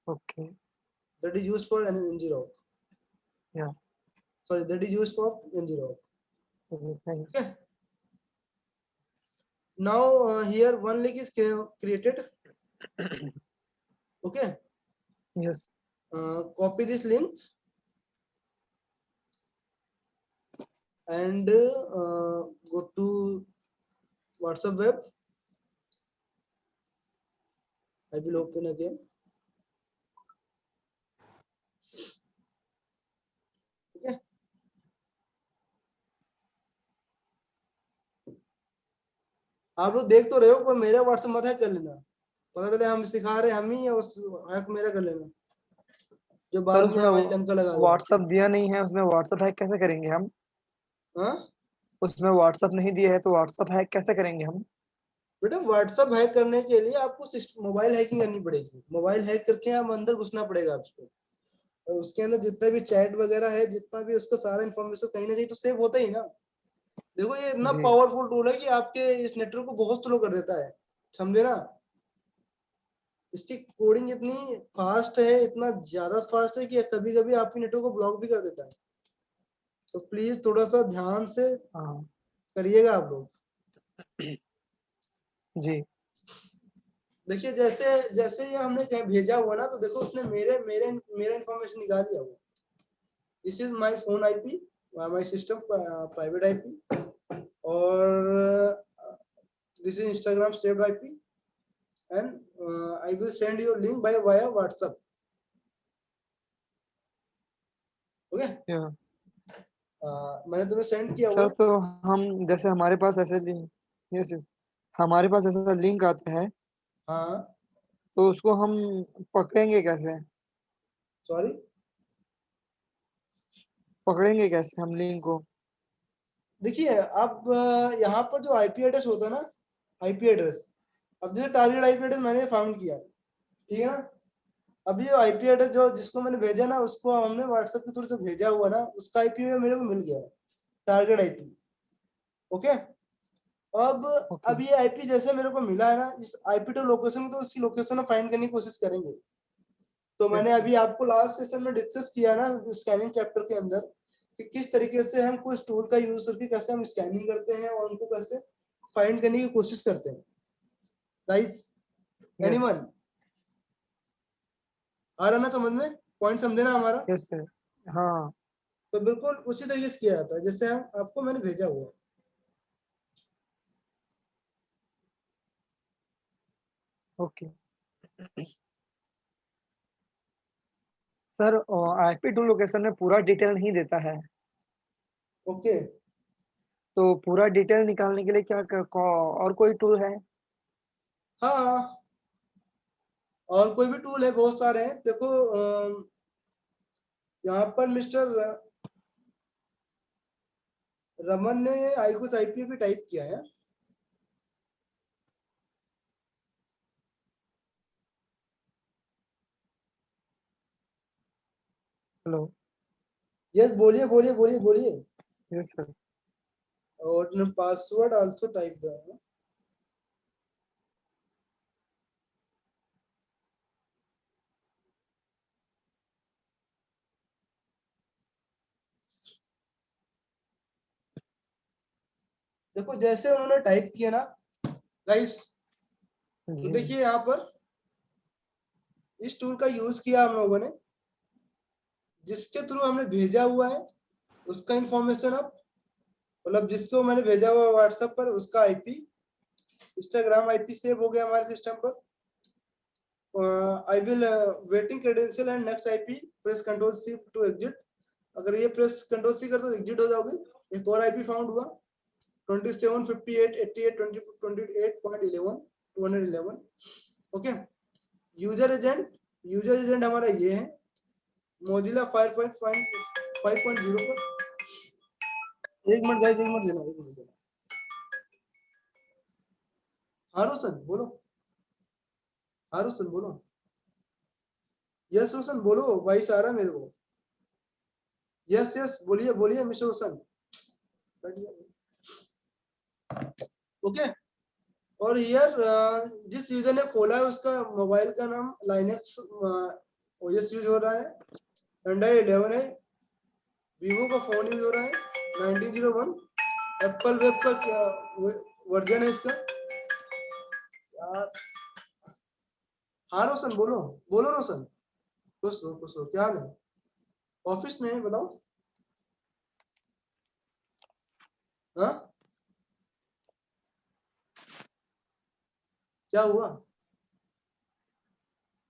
Okay. that is used for an NGROP. Yeah. Sorry, that is used for NGROP. Okay. Thanks. Okay. Now here one link is created. Okay. Yes. Copy this link and go to WhatsApp web. I will open again. Okay. आप लोग देख तो रहे हो, कोई मेरा WhatsApp मत hack कर लेना, पता चले हम सिखा रहे हम ही या उस हैक मेरा कर लेना, जो बाद में हमारी लंका लगा दे। व्हाट्सएप दिया नहीं है, उसमें व्हाट्सएप हैक कैसे करेंगे हम? हाँ उसमें व्हाट्सएप नहीं दिया है तो व्हाट्सएप हैक कैसे करेंगे हम? बेटा व्हाट्सएप हैक करने के लिए आपको मोबाइल हैकिंग करनी पड़ेगी, मोबाइल हैक करके हम अंदर घुसना पड़ेगा आपको, और उसके अंदर जितना भी चैट वगैरह है, जितना भी उसका सारा इंफॉर्मेशन कहीं ना कहीं तो सेव होता ही ना। देखो ये इतना जी। पावरफुल टूल है कि आपके इस नेटवर्क को बहुत स्लो कर देता है, समझे ना। इसकी कोडिंग इतनी फास्ट है, इतना ज्यादा फास्ट है कि कभी कभी आपके नेटवर्क को ब्लॉक भी कर देता है। तो प्लीज थोड़ा सा ध्यान से हाँ करिएगा आप लोग। जी। देखिए जैसे जैसे ये हमने कहीं भेजा हुआ ना, तो देखो उसने मेरे मेरे मेरा इंफॉर्मेशन निकाल लिया हुआ। This is my phone IP, my system private IP, और this is Instagram saved IP, and I will send your link by via WhatsApp. Okay, मैंने तुम्हें सेंड किया हुआ सर है। तो हम जैसे हमारे पास ऐसे लिंक, यस हमारे पास ऐसा लिंक आता है हाँ तो उसको हम पकड़ेंगे कैसे? सॉरी, पकड़ेंगे कैसे हम लिंक को? देखिए अब यहाँ पर जो आईपी एड्रेस होता है ना, आईपी एड्रेस, अब जैसे टारगेट आईपी एड्रेस मैंने फाउंड किया, ठीक है ना। अब ये आईपी एड्रेस जो जिसको मैंने भेजा ना, उसको हमने व्हाट्सएप के थ्रू जो भेजा हुआ ना, उसका आईपी मेरे को मिल गया, टारगेट आईपी। ओके, अब ओके। अब ये आईपी जैसे मेरे को मिला है ना, इस आईपी टू लोकेशन, तो इसकी लोकेशन फाइंड करने की कोशिश करेंगे। तो मैंने अभी आपको लास्ट सेशन में डिस्कस किया ना स्कैनिंग चैप्टर के अंदर, कि किस तरीके से हम कुछ टूल का यूज करके कैसे हम स्कैनिंग करते हैं और उनको कैसे फाइंड करने की कोशिश करते हैं। गाइस, एनीवन आ रहा ना समझ में? पॉइंट समझे ना हमारा? Yes sir. हाँ तो बिल्कुल उसी तरीके से किया जाता है जैसे हम आपको मैंने भेजा हुआ है। Okay sir, IP to location में पूरा डिटेल नहीं देता है, ओके तो पूरा डिटेल निकालने के लिए और कोई टूल है? हाँ, और कोई भी टूल है, बहुत सारे हैं। देखो यहाँ पर मिस्टर रमन ने आई कुछ आईपी भी टाइप किया है। हेलो। यस, बोलिए बोलिए बोलिए बोलिए। Yes sir. और पासवर्ड आल्सो टाइप द। देखो जैसे उन्होंने टाइप किया ना गाइस, तो जी देखिए यहाँ पर इस टूल का यूज किया हम लोगों ने, जिसके थ्रू हमने भेजा हुआ है उसका इंफॉर्मेशन अब, मतलब जिसको मैंने भेजा हुआ व्हाट्सएप पर उसका आईपी, इंस्टाग्राम आईपी सेव हो गया हमारे सिस्टम पर। I will waiting credential and next IP, press control C to exit. अगर ये प्रेस कंट्रोल सी करते तो एग्जिट हो जाओगे। एक और आईपी फाउंड हुआ 27588828.11 okay. User agent, user agent हमारा ये है मोजिला फायरफॉक्स 5.0 पर। एक मिनट गाइस, एक मिनट देना, एक मिनट देना। हाँ रोशन बोलो, हाँ रोशन बोलो। यस रोशन बोलो, वॉइस आ रहा है मेरे को। यस यस बोलिए बोलिए मिस्टर रोशन। ओके। और यार जिस यूजर ने खोला है उसका मोबाइल का नाम लाइनेक्स ओएस यूज हो रहा है, एंड्रॉइड 11 है, वीवो का फोन यूज हो रहा है 1901, एप्पल वेब का क्या वर्जन है इसका यार। हाँ रोशन बोलो, बोलो रोशन। खुश रहो खुश रहो, क्या हाल है? ऑफिस में है, बताओ। हाँ क्या हुआ?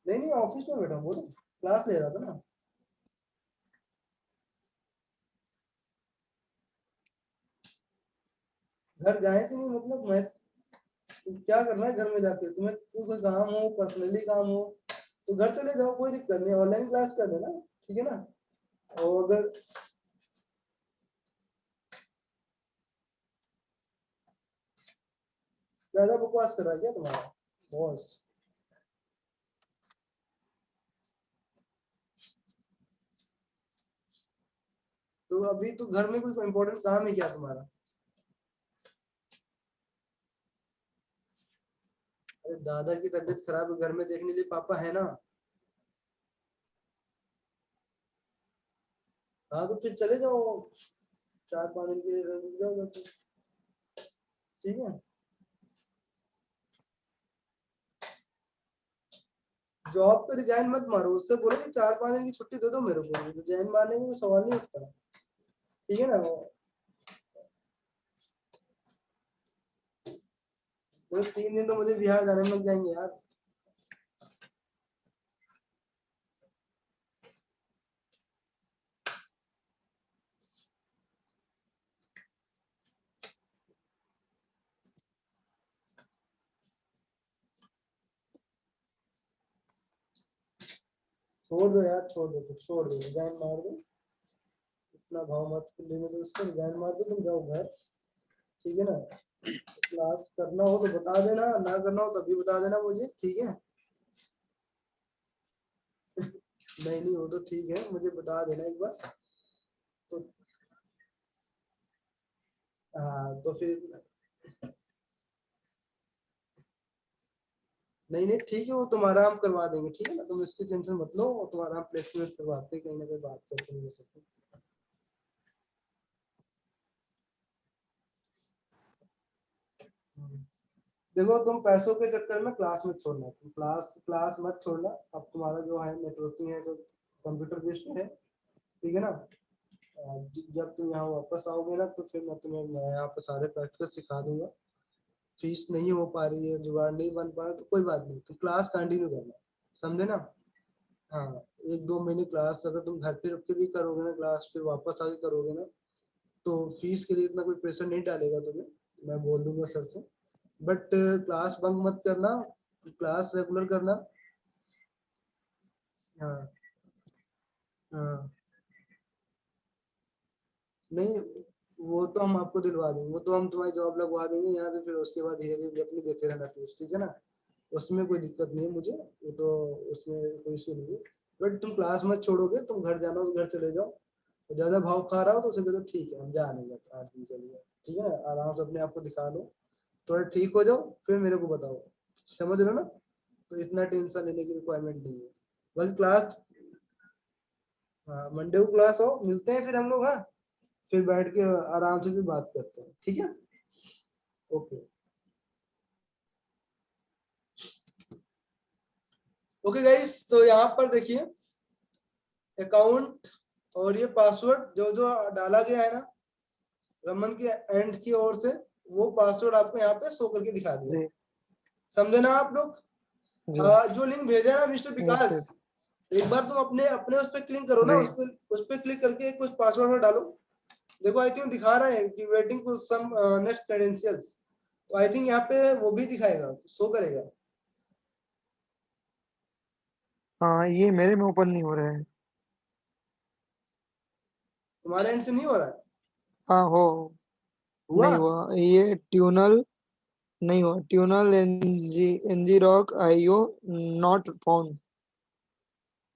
नहीं नहीं ऑफिस में बैठा हूँ, बोलो। क्लास ले रहा था ना। घर जाए कि नहीं, मतलब मैं, क्या करना है घर में जाके तुम्हें? कोई काम हो, पर्सनली काम हो तो घर चले जाओ, कोई दिक्कत नहीं, ऑनलाइन क्लास कर देना, ठीक है ना। और अगर ज्यादा बकवास कर रहा है क्या तुम्हारा बॉस? तो अभी तो घर में कोई इंपॉर्टेंट काम है क्या तुम्हारा? अरे दादा की तबीयत खराब है, घर में देखने के लिए पापा है ना। हाँ तो फिर चले जाओ, 4-5 दिन के लिए रुक जाओ तो, ठीक है। जॉब का रिजाइन मत मारो, उससे बोलो कि 4-5 दिन की छुट्टी दे दो मेरे को, रिजाइन मारने का कोई सवाल नहीं उठता, ठीक है ना। तो 3 दिन तो मुझे बिहार जाने में लग जाएंगे यार। छोड़ दो यार, छोड़ दो, कुछ छोड़ दो, रिजाइन मार दो, इतना भाव मत लेने दो उसको, रिजाइन मार दो, तुम जाओ घर, ठीक है ना। क्लास करना हो तो बता देना, ना करना हो तभी बता देना मुझे, ठीक है। नहीं नहीं हो तो ठीक है, मुझे बता देना एक बार। तो हाँ तो फिर नहीं नहीं ठीक है, वो तुम्हारा हम करवा देंगे, ठीक है ना, तुम इसकी टेंशन मत लो, और तुम्हारा हम प्लेसमेंट करवाते हैं, कहीं ना कहीं बात करते हैं सकते। देखो तुम पैसों के चक्कर में क्लास मत छोड़ना, तुम क्लास क्लास मत छोड़ना। अब तुम्हारा जो है नेटवर्किंग है, जो कंप्यूटर बेस्ड है, ठीक है ना। जब तुम यहाँ वापस आओगे ना तो फिर मैं यहाँ पे सारे प्रैक्टिकल सिखा दूंगा। फीस नहीं हो पा रही है, जुगाड़ नहीं बन पा रहा तो कोई बात नहीं, तो क्लास कंटिन्यू करना, समझे ना। हाँ, 1-2 महीने क्लास अगर तुम घर पे रख के भी करोगे ना क्लास, फिर वापस आके करोगे ना, तो फीस के लिए इतना कोई प्रेशर नहीं डालेगा तुम्हें, मैं बोल दूंगा सर से। बट क्लास बंक मत करना, क्लास रेगुलर करना। हाँ हाँ, नहीं वो तो हम आपको दिलवा देंगे, वो तो हम तुम्हारी जॉब लगवा देंगे यहाँ, तो फिर उसके बाद धीरे धीरे अपनी देते रहना फीस, ठीक है ना। उसमें कोई दिक्कत नहीं है मुझे, वो तो उसमें कोई इशू नहीं है। बट तुम क्लास मत छोड़ोगे, तुम घर जाना हो तो घर चले जाओ, ज्यादा भाव खा रहा हो तो उसे कहो ठीक है हम जा नहीं जाते 8 दिन के लिए, ठीक है ना, आराम से अपने आप को दिखा लो, थोड़ा ठीक हो जाओ फिर मेरे को बताओ, समझ रहे हो ना। तो इतना टेंशन लेने की रिक्वायरमेंट नहीं है। बाकी क्लास, हाँ मंडे को क्लास हो, मिलते हैं फिर हम लोग, हाँ फिर बैठ के आराम से भी बात करते हैं, ठीक है। ओके ओके गाइस, तो यहाँ पर देखिए अकाउंट और ये पासवर्ड जो जो डाला गया है ना रमन के एंड की ओर से, वो पासवर्ड आपको यहाँ पे शो करके दिखा दिया, जी समझे ना आप लोग। जी। जो लिंक भेजा है ना मिस्टर यस विकास, यस। एक बार तुम अपने अपने उस पर क्लिक करो ना, जी उस पर क्लिक करके कुछ पासवर्ड डालो। देखो आई थिंक दिखा रहा है कि waiting for some next credentials, तो आई थिंक यहाँ पे वो भी दिखाएगा, शो करेगा। हाँ, ये मेरे में ओपन नहीं हो रहा है। तुम्हारे एंड से नहीं हो रहा है? हाँ हो। हुआ? नहीं हुआ ये ट्यूनल, नहीं हुआ tunnel NG rock IO not found.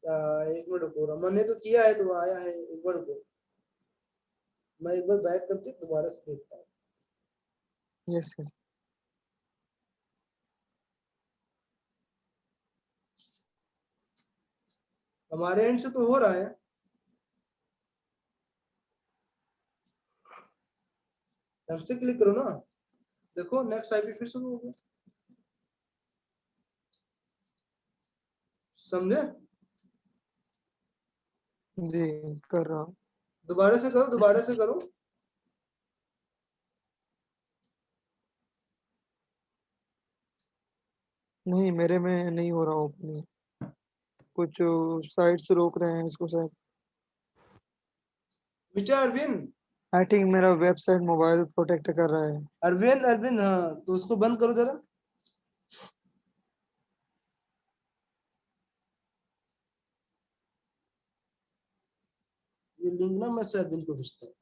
एक मिनट रुको, रमन ने तो किया है तो आया है, एक बार रुको, मैं एक बार बैक करके दोबारा से देखता हूँ। Yes yes. हमारे एंड से तो हो रहा है, हमसे क्लिक करो ना, देखो नेक्स्ट आईपी फिर शुरू हो गया, समझे। जी कर रहा हूँ। दोबारा से करो, दोबारा से करो। नहीं मेरे में नहीं हो रहा ओपन, कुछ साइट्स रोक रहे हैं इसको शायद। मिस्टर अरविंद, आई थिंक मेरा वेबसाइट मोबाइल प्रोटेक्ट कर रहा है। अरविंद अरविंद, हाँ तो उसको बंद करो जरा। ये लिंक ना मैं से अरविंद को भेजता हूँ।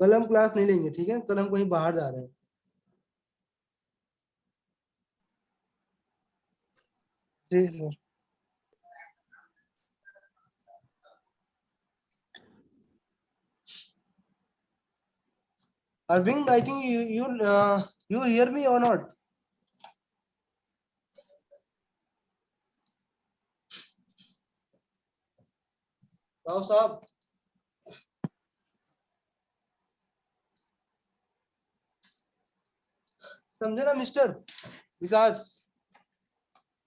कल हम क्लास नहीं लेंगे, ठीक है, कल हम कहीं बाहर जा रहे हैं। जी sir. Arvind I think you hear me or not? Rao Sahab, समझे ना mister Vikas.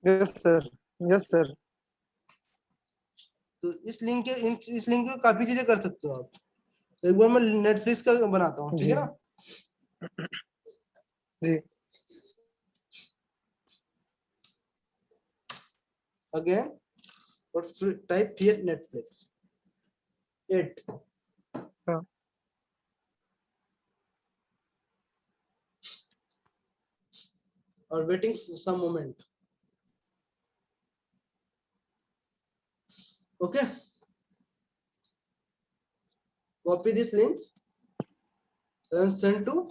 Yes sir. Yes sir. तो इस लिंक के काफी चीजें कर सकते हो आप। एक बार मैं नेटफ्लिक्स का बनाता हूँ, ठीक है जी ना। जी। अगेन और टाइप हियर नेटफ्लिक्स 8 हाँ। और waiting some moment. Okay, copy this link and send to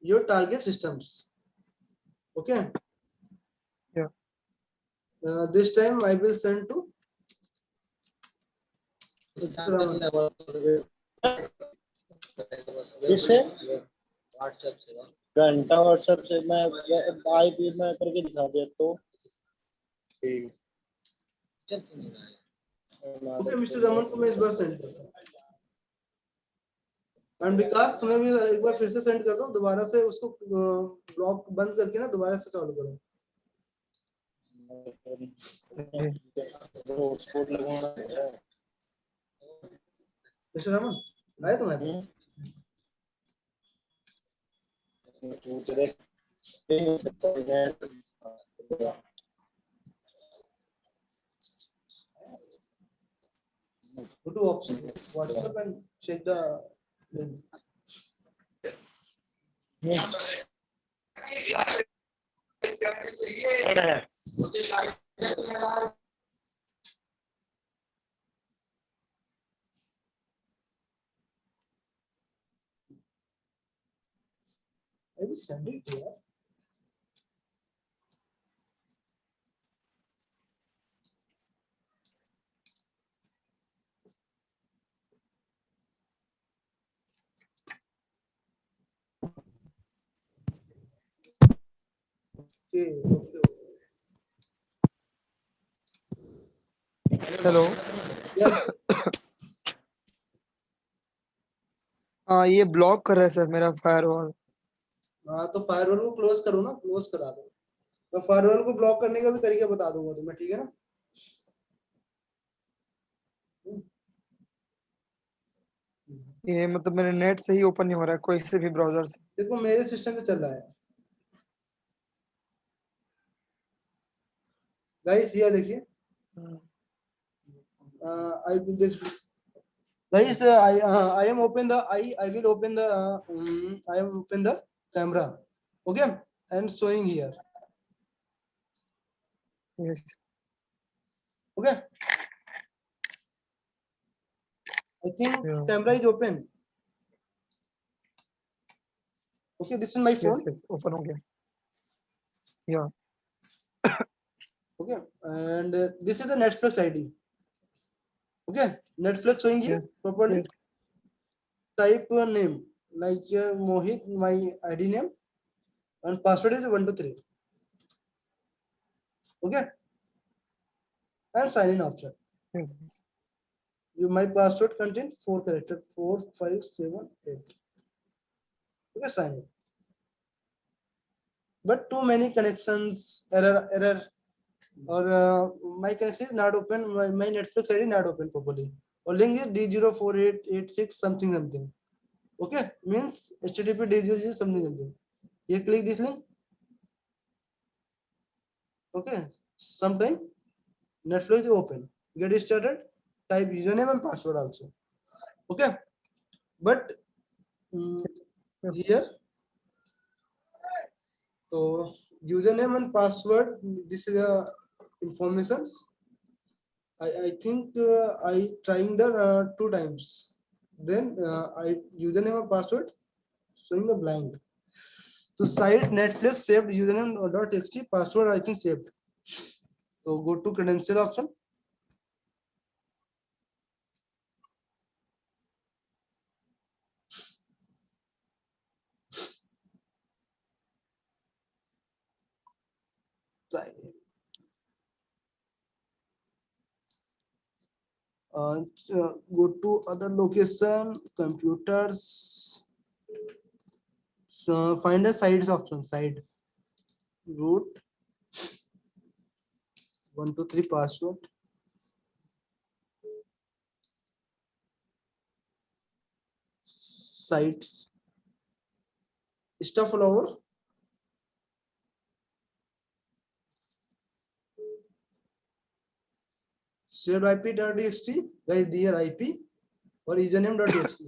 your target systems. Okay. Yeah. This time I will send to किससे घंटा व्हाट्सएप से मैं आईपी में करके दिखा दिया तो ठीक ओके मिस्टर रमन को मैं इस बार सेंड करता हूँ एंड विकास तुम्हें भी एक बार फिर से सेंड कर दो दोबारा से उसको ब्लॉक बंद करके ना दोबारा से चालू करो हॉटस्पॉट लगवाना है मिस्टर रमन आए तुम्हारे तू तेरे go to option WhatsApp and check the link. I will send it here. Okay, okay. Hello. Yes. हाँ ये ब्लॉक कर रहा है सर मेरा फायरवॉल। हाँ तो फायरवॉल को क्लोज करो ना क्लोज करा दो मैं फायरवॉल को ब्लॉक करने का भी तरीका बता दूंगा तुम्हें ठीक है ना ये मतलब मेरे नेट से ही ओपन नहीं हो रहा है कोई से भी ब्राउजर से। देखो मेरे सिस्टम पे चल रहा है गाइस ये देखिए I will guys I am open the I will open the I am open the camera okay and showing here Yes. okay I think Yeah. camera is open okay this is my phone Yes, open हो गया। Yeah. okay and this is a Netflix ID okay Netflix showing here Yes. properly Yes. type your name like Mohit my ID name and password is 123 okay and sign in option Yes. my password contains 4 characters 4 5 7 8 okay sign in but too many connections error or my connection is not open my Netflix ID not open properly or link is D04886 something okay means HTTP D0 something you click this link okay sometime Netflix is open get started type username and password also okay but Yes. here so username and password this is informations I think I trying the 2 times then I username and password showing the blank so site Netflix saved username .txt password I think saved so go to credential option sign in go to other location computers so find the sites option side root 123 password sites stuff all over shared IP.txt guys their IP or username.txt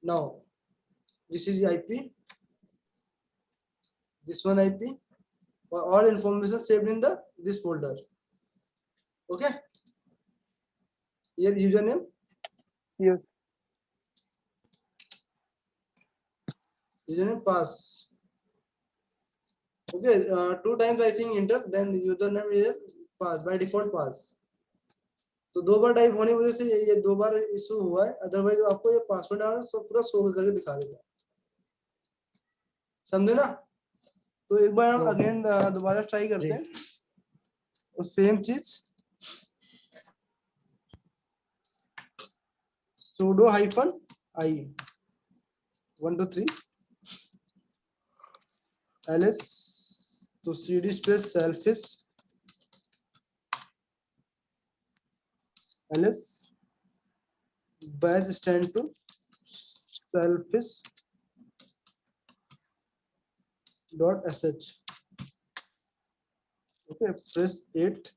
now this is the IP this one IP, or all information saved in the this folder. Okay, here username, Yes. username pass. Okay, 2 times I think enter, then username is pass, by default pass. तो 2 बार type होने की वजह से ये 2 बार issue हुआ है, otherwise आपको ये पासवर्ड डालना सब पूरा शो करके दिखा देगा, समझे ना। तो एक बार हम अगेन दोबारा ट्राई करते हैं और सेम चीज, sudo hyphen I 1 2 3 ls to cd space selfish ls bash stand to selfish dot sh. okay, press 8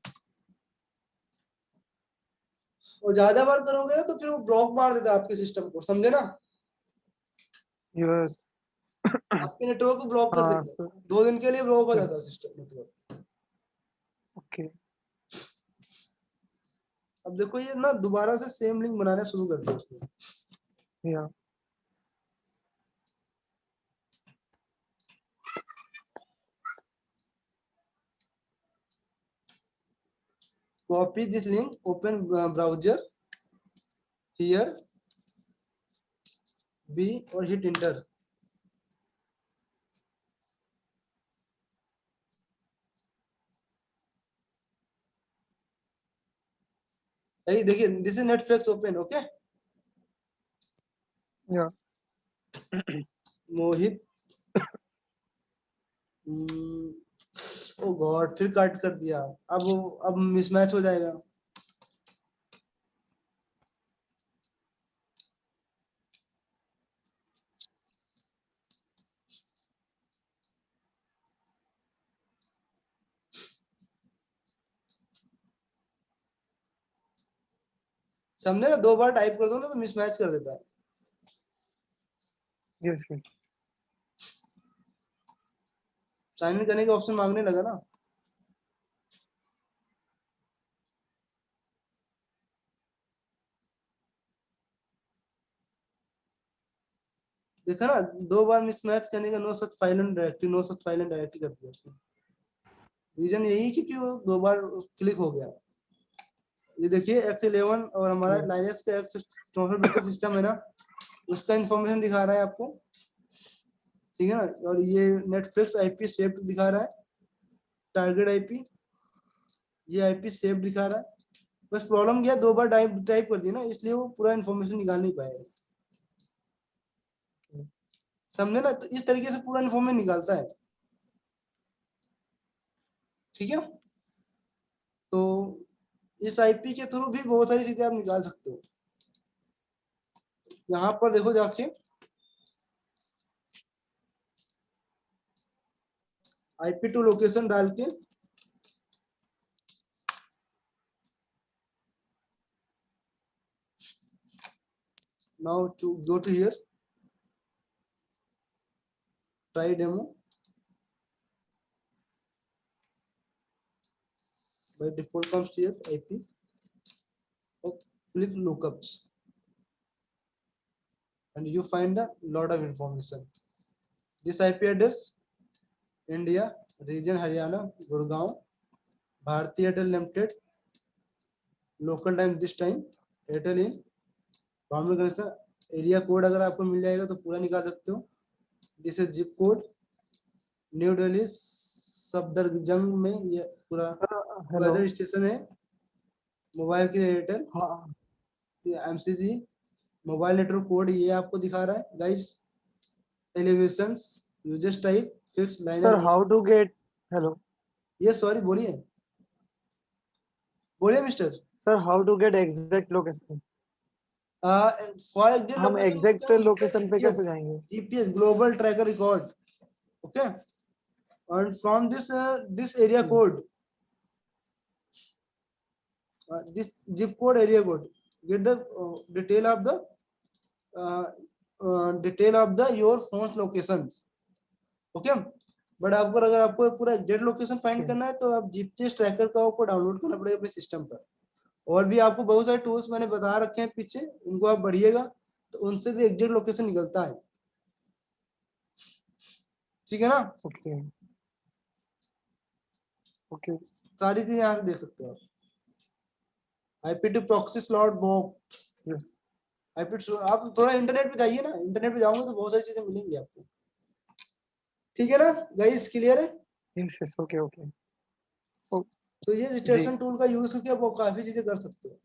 और ज्यादा बार करोगे ना तो फिर वो ब्लॉक मार देता है आपके सिस्टम को, समझे ना। यस। आपके नेटवर्क को ब्लॉक कर हाँ देता है, सर। 2 दिन के लिए ब्लॉक हो जाता है सिस्टम नेटवर्क। ओके। अब देखो ये ना दोबारा से सेम लिंक बनाना शुरू कर दिया उसने। या Copy this link, open browser here, B or hit enter. Hey, देखिए this is Netflix open, okay? या मोहित, ओ गॉड फिर कट कर दिया, अब मिसमैच हो जाएगा। समझे ना, 2 बार टाइप कर दो ना तो मिसमैच कर देता है। Yes yes. साइन इन करने का ऑप्शन मांगने लगा ना। देखा ना, 2 बार मिसमैच करने का no such file and directory, no such file and directory कर दिया उसने। रीजन यही क्योंकि वो 2 बार क्लिक हो गया। ये देखिए X11 और हमारा लाइनक्स का X64 बिट का सिस्टम है ना, उसका इंफॉर्मेशन दिखा रहा है आपको, ठीक है ना। और ये नेटफ्लिक्स आईपी सेव्ड दिखा रहा है, टारगेट आईपी, ये आईपी सेव्ड दिखा रहा है। बस प्रॉब्लम क्या, 2 बार टाइप कर दी ना, इसलिए वो पूरा इंफॉर्मेशन निकाल नहीं पाएगा, समझे ना। तो इस तरीके से पूरा इंफॉर्मेशन निकालता है, ठीक है। तो इस आईपी के थ्रू भी बहुत सारी चीजें आप निकाल सकते हो। यहाँ पर देखो जाके IP2 लोकेशन डाल के now to go to here, try demo, by default comes here IP, click lookups and you find a lot of information. This IP address India, region Haryana, Gurgaon, Bharti Airtel Limited, local time this time Airtel in Bombay connection, area code अगर आपको मिल जाएगा तो पूरा निकाल सकते हो। This is zip code, new Delhi Safdarjung में ये पूरा वेदर स्टेशन है, मोबाइल की Airtel, MCG mobile network code ये आपको दिखा रहा है guys. Elevations, users type, fix line. Sir how to get, hello ये सॉरी बोलिए बोलिए mister. Sir how to get exact location, for example हम एग्जैक्ट लोकेशन पे कैसे जाएंगे? GPS global tracker record, okay, and from this area code, this zip code area code, get the detail of the your phone's locations, okay। But आपको अगर आपको पूरा exact location find Okay. करना है तो आप जीपीएस ट्रैकर का आपको डाउनलोड करना पड़ेगा अपने सिस्टम पर। और भी आपको बहुत सारे टूल्स मैंने बता रखे हैं पीछे, उनको आप बढ़िएगा तो उनसे भी एग्जैक्ट लोकेशन निकलता है। ठीक है ना? Okay. Okay. सारी चीजें यहाँ से देख सकते हो आप। IP to proxy slot box, Yes. आप थोड़ा इंटरनेट पे जाइए ना, इंटरनेट पे जाओगे तो बहुत सारी चीजें मिलेंगी आपको। ठीक है ना गाइस, क्लियर है? Yes. Yes. Okay. Okay. तो ये जी। रिचर्डसन टूल का यूज करके आप काफी चीजें कर सकते हो।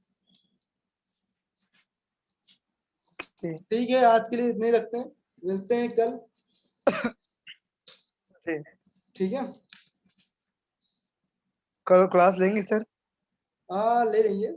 Okay. ठीक है, आज के लिए इतने ही रखते हैं, मिलते हैं कल। जी। ठीक है, कल क्लास लेंगे सर? हाँ ले लेंगे।